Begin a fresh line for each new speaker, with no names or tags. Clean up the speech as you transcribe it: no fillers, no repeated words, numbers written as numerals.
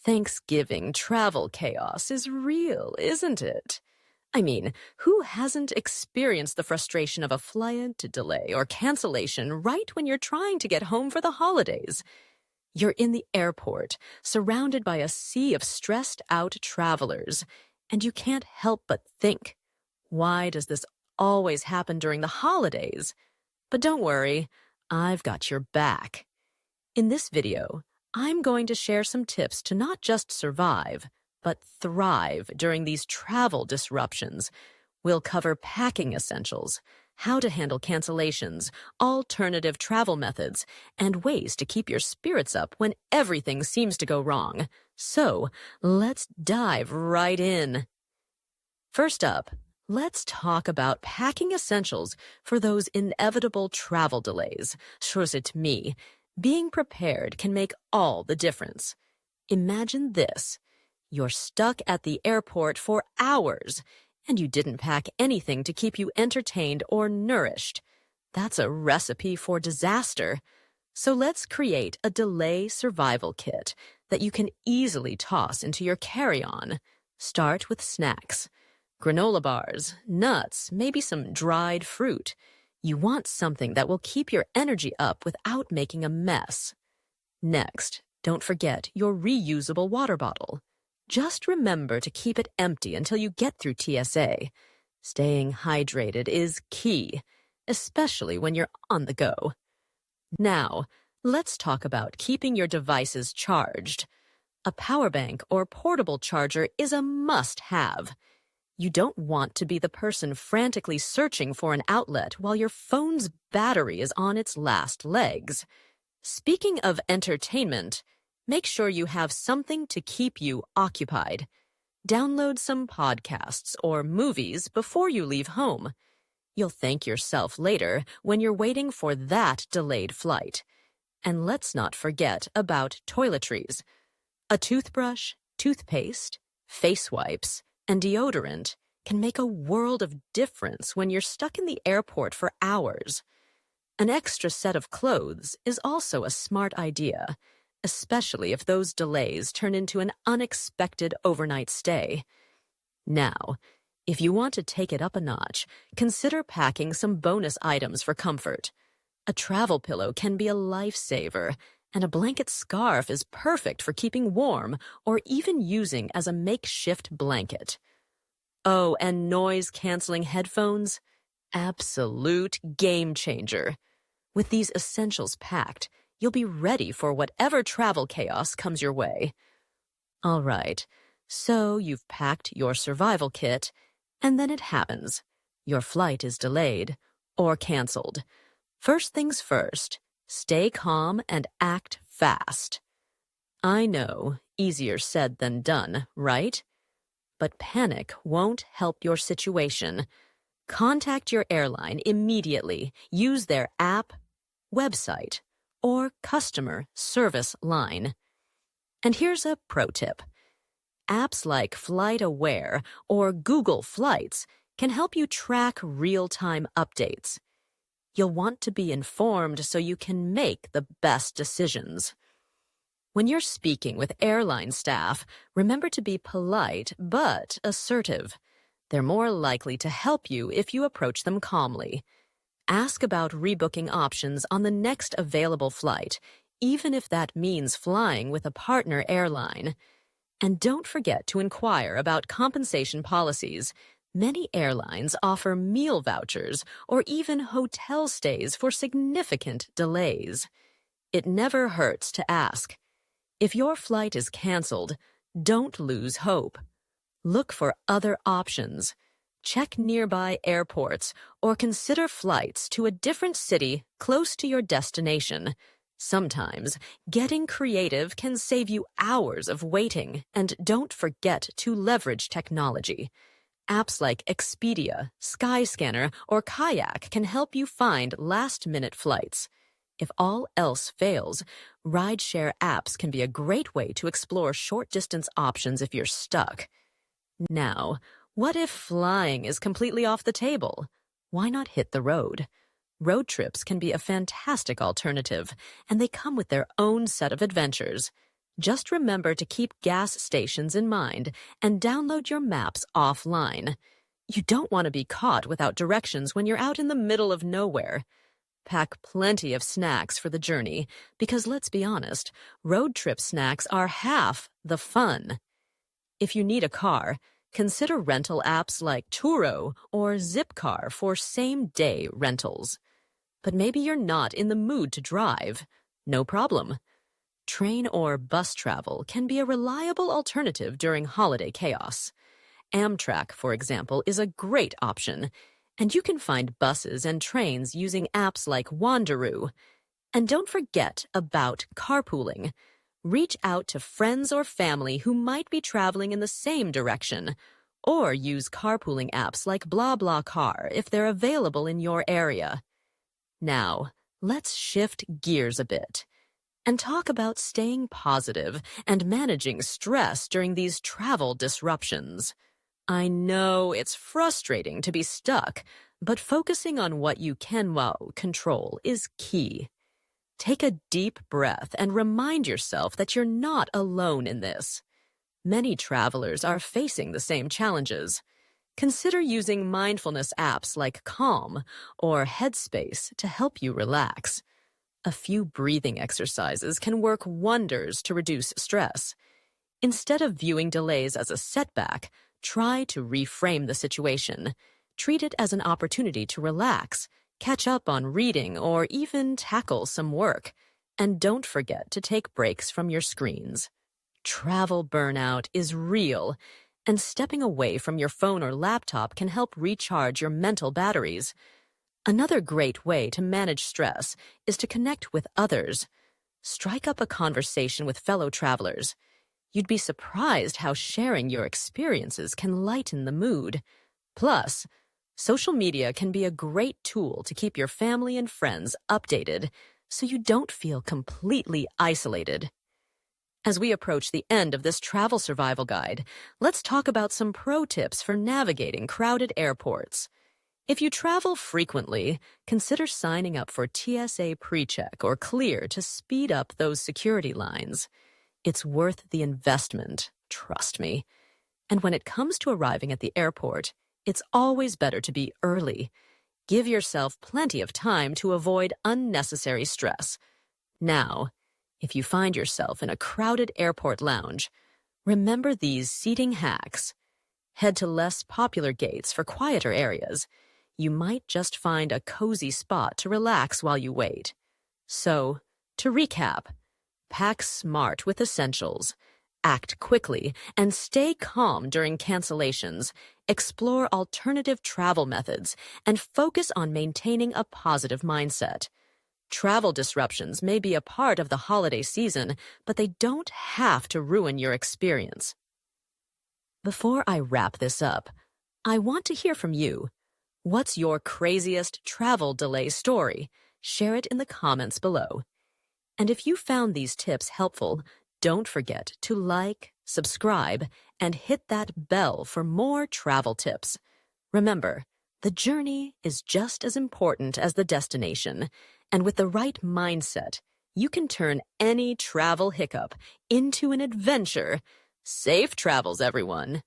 Thanksgiving travel chaos is real, isn't it? I mean, who hasn't experienced the frustration of a flight delay or cancellation right when you're trying to get home for the holidays? You're in the airport, surrounded by a sea of stressed-out travelers, and you can't help but think, why does this always happen during the holidays? But don't worry, I've got your back. In this video, I'm going to share some tips to not just survive, but thrive during these travel disruptions. We'll cover packing essentials, how to handle cancellations, alternative travel methods, and ways to keep your spirits up when everything seems to go wrong. So, let's dive right in. First up, let's talk about packing essentials for those inevitable travel delays. Shows it to me. Being prepared can make all the difference. Imagine this. You're stuck at the airport for hours, and you didn't pack anything to keep you entertained or nourished. That's a recipe for disaster. So let's create a delay survival kit that you can easily toss into your carry-on. Start with snacks. Granola bars, nuts, maybe some dried fruit. You want something that will keep your energy up without making a mess. Next, don't forget your reusable water bottle. Just remember to keep it empty until you get through TSA. Staying hydrated is key, especially when you're on the go. Now, let's talk about keeping your devices charged. A power bank or portable charger is a must-have. You don't want to be the person frantically searching for an outlet while your phone's battery is on its last legs. Speaking of entertainment, make sure you have something to keep you occupied. Download some podcasts or movies before you leave home. You'll thank yourself later when you're waiting for that delayed flight. And let's not forget about toiletries. A toothbrush, toothpaste, face wipes, and deodorant can make a world of difference when you're stuck in the airport for hours. An extra set of clothes is also a smart idea, especially if those delays turn into an unexpected overnight stay. Now, if you want to take it up a notch, consider packing some bonus items for comfort. A travel pillow can be a lifesaver, and a blanket scarf is perfect for keeping warm or even using as a makeshift blanket. Oh, and noise-canceling headphones? Absolute game changer. With these essentials packed, you'll be ready for whatever travel chaos comes your way. All right, so you've packed your survival kit, and then it happens. Your flight is delayed or canceled. First things first. Stay calm and act fast. I know, easier said than done, right? But panic won't help your situation. Contact your airline immediately. Use their app, website, or customer service line. And here's a pro tip. Apps like FlightAware or Google Flights can help you track real-time updates. You'll want to be informed so you can make the best decisions. When you're speaking with airline staff, remember to be polite but assertive. They're more likely to help you if you approach them calmly. Ask about rebooking options on the next available flight, even if that means flying with a partner airline. And don't forget to inquire about compensation policies. Many airlines offer meal vouchers or even hotel stays for significant delays. It never hurts to ask. If your flight is canceled, don't lose hope. Look for other options. Check nearby airports or consider flights to a different city close to your destination. Sometimes, getting creative can save you hours of waiting, and don't forget to leverage technology. Apps like Expedia, Skyscanner, or Kayak can help you find last-minute flights. If all else fails, rideshare apps can be a great way to explore short-distance options if you're stuck. Now, what if flying is completely off the table? Why not hit the road? Road trips can be a fantastic alternative, and they come with their own set of adventures. Just remember to keep gas stations in mind and download your maps offline. You don't want to be caught without directions when you're out in the middle of nowhere. Pack plenty of snacks for the journey because, let's be honest, road trip snacks are half the fun. If you need a car, consider rental apps like Turo or Zipcar for same-day rentals. But maybe you're not in the mood to drive. No problem. Train or bus travel can be a reliable alternative during holiday chaos. Amtrak, for example, is a great option, and you can find buses and trains using apps like Wanderoo. And don't forget about carpooling. Reach out to friends or family who might be traveling in the same direction, or use carpooling apps like BlaBlaCar if they're available in your area. Now, let's shift gears a bit and talk about staying positive and managing stress during these travel disruptions. I know it's frustrating to be stuck, but focusing on what you can control is key. Take a deep breath and remind yourself that you're not alone in this. Many travelers are facing the same challenges. Consider using mindfulness apps like Calm or Headspace to help you relax. A few breathing exercises can work wonders to reduce stress. Instead of viewing delays as a setback, try to reframe the situation. Treat it as an opportunity to relax, catch up on reading, or even tackle some work. And don't forget to take breaks from your screens. Travel burnout is real, and stepping away from your phone or laptop can help recharge your mental batteries. Another great way to manage stress is to connect with others. Strike up a conversation with fellow travelers. You'd be surprised how sharing your experiences can lighten the mood. Plus, social media can be a great tool to keep your family and friends updated so you don't feel completely isolated. As we approach the end of this travel survival guide, let's talk about some pro tips for navigating crowded airports. If you travel frequently, consider signing up for TSA PreCheck or Clear to speed up those security lines. It's worth the investment, trust me. And when it comes to arriving at the airport, it's always better to be early. Give yourself plenty of time to avoid unnecessary stress. Now, if you find yourself in a crowded airport lounge, remember these seating hacks. Head to less popular gates for quieter areas. You might just find a cozy spot to relax while you wait. So, to recap, pack smart with essentials, act quickly, and stay calm during cancellations. Explore alternative travel methods and focus on maintaining a positive mindset. Travel disruptions may be a part of the holiday season, but they don't have to ruin your experience. Before I wrap this up, I want to hear from you. What's your craziest travel delay story? Share it in the comments below. And if you found these tips helpful, don't forget to like, subscribe, and hit that bell for more travel tips. Remember, the journey is just as important as the destination, and with the right mindset, you can turn any travel hiccup into an adventure. Safe travels, everyone!